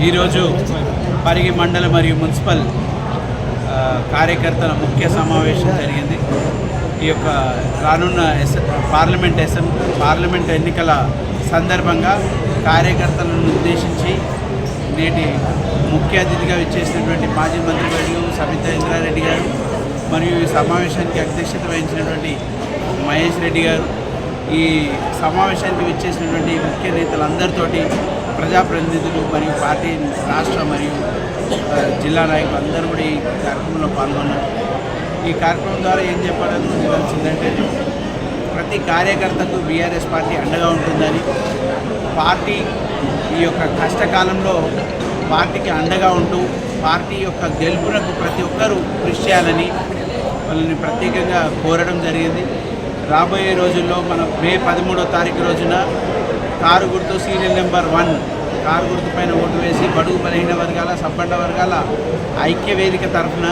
ఈరోజు పరిగి మండల మరియు మున్సిపల్ కార్యకర్తల ముఖ్య సమావేశం జరిగింది. ఈ యొక్క రానున్న పార్లమెంట్ ఎన్నికల సందర్భంగా కార్యకర్తలను ఉద్దేశించి నేటి ముఖ్య అతిథిగా విచ్చేసినటువంటి మాజీ మంత్రి వర్యులు సబితా ఇంద్రారెడ్డి గారు మరియు ఈ సమావేశానికి అధ్యక్షత వహించినటువంటి మహేష్ రెడ్డి గారు, ఈ సమావేశానికి విచ్చేసినటువంటి ముఖ్య నేతలందరితోటి ప్రజాప్రతినిధులు మరియు పార్టీ రాష్ట్ర మరియు జిల్లా నాయకులు అందరూ కూడా ఈ కార్యక్రమంలో పాల్గొన్నారు. ఈ కార్యక్రమం ద్వారా ఏం చెప్పాలని తెలిసిందంటే, ప్రతి కార్యకర్తకు బీఆర్ఎస్ పార్టీ అండగా ఉంటుందని, పార్టీ ఈ యొక్క కష్టకాలంలో పార్టీకి అండగా ఉంటూ పార్టీ యొక్క గెలుపునకు ప్రతి ఒక్కరూ కృషి చేయాలని వాళ్ళని ప్రత్యేకంగా కోరడం జరిగింది. రాబోయే రోజుల్లో మనం మే 13వ తారీఖు రోజున కారు గుర్తు సీరియల్ నెంబర్ 1 కారు గుర్తు పైన ఓటు వేసి బడుగు బలహీన వర్గాల సబ్బండ వర్గాల ఐక్య వేదిక తరఫున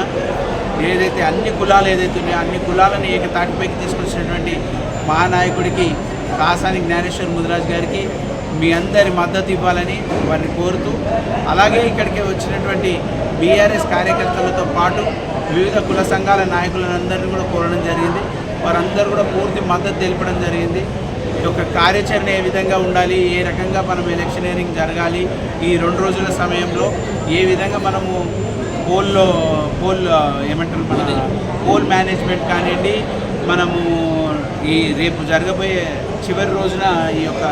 ఏదైతే అన్ని కులాలు ఏదైతే ఉన్నాయో అన్ని కులాలను ఏకతాటిపైకి తీసుకొచ్చినటువంటి మహానాయకుడికి కాసాని జ్ఞానేశ్వర్ ముదిరాజ్ గారికి మీ అందరి మద్దతు ఇవ్వాలని వారిని కోరుతూ, అలాగే ఇక్కడికి వచ్చినటువంటి బీఆర్ఎస్ కార్యకర్తలతో పాటు వివిధ కుల సంఘాల నాయకులందరినీ కూడా కోరడం జరిగింది. వారందరూ కూడా పూర్తి మద్దతు తెలపడం జరిగింది. ఈ యొక్క కార్యాచరణ ఏ విధంగా ఉండాలి, ఏ రకంగా మనం ఎలక్షనీరింగ్ జరగాలి, ఈ 2 రోజుల సమయంలో ఏ విధంగా మనము పోల్ మేనేజ్మెంట్ కానివ్వండి, మనము ఈ రేపు జరగబోయే చివరి రోజున ఈ యొక్క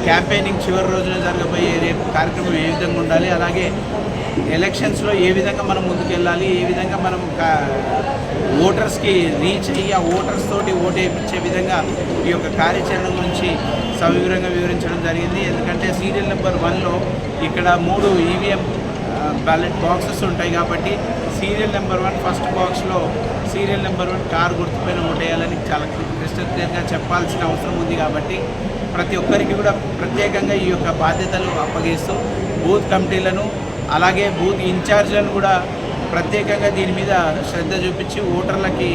క్యాంపెయినింగ్ చివరి రోజున జరగబోయే రేపు కార్యక్రమం ఏ విధంగా ఉండాలి, అలాగే ఎలక్షన్స్లో ఏ విధంగా మనం ముందుకెళ్ళాలి, ఏ విధంగా మనం ఓటర్స్కి రీచ్ అయ్యి ఆ ఓటర్స్ తోటి ఓటు వేయించే విధంగా ఈ యొక్క కార్యాచరణ గురించి సవివరంగా వివరించడం జరిగింది. ఎందుకంటే సీరియల్ నెంబర్ 1లో ఇక్కడ 3 ఈవీఎం బ్యాలెట్ బాక్సెస్ ఉంటాయి కాబట్టి సీరియల్ నెంబర్ 1 ఫస్ట్ బాక్స్లో సీరియల్ నెంబర్ 1 కారు గుర్తుపైన ఓటేయాలని చాలా క్రిస్టల్ క్లియర్గా చెప్పాల్సిన అవసరం ఉంది. కాబట్టి ప్రతి ఒక్కరికి కూడా ప్రత్యేకంగా ఈ యొక్క బాధ్యతలు అప్పగిస్తూ బూత్ కమిటీలను అలాగే బూత్ ఇన్ఛార్జ్లను కూడా ప్రత్యేకంగా దీని మీద శ్రద్ధ చూపించి ఓటర్లకి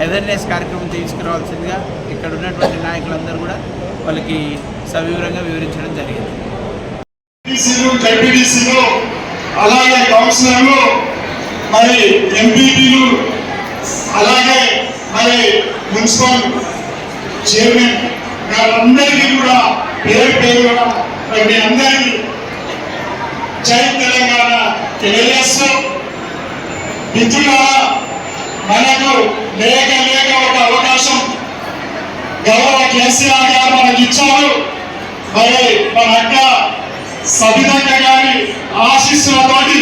అవేర్నెస్ కార్యక్రమం తీసుకురావాల్సిందిగా ఇక్కడ ఉన్నటువంటి నాయకులందరూ కూడా వాళ్ళకి సవివరంగా వివరించడం జరిగింది. అలాగే కౌన్సిలర్లు, మరి ఎంపీపీలు, అలాగే మరి మున్సిపల్ చైర్మన్ గారందరికీ కూడా పేరు మీ అందరికీ జై తెలంగాణ తెలియజేస్తూ, మిత్రులారా, మనకు లేక ఒక అవకాశం గౌరవ కేసీఆర్ గారు మనకి ఇచ్చారు. మరి మన అక్క సబితక్క గారి ఆశీస్సులతోటి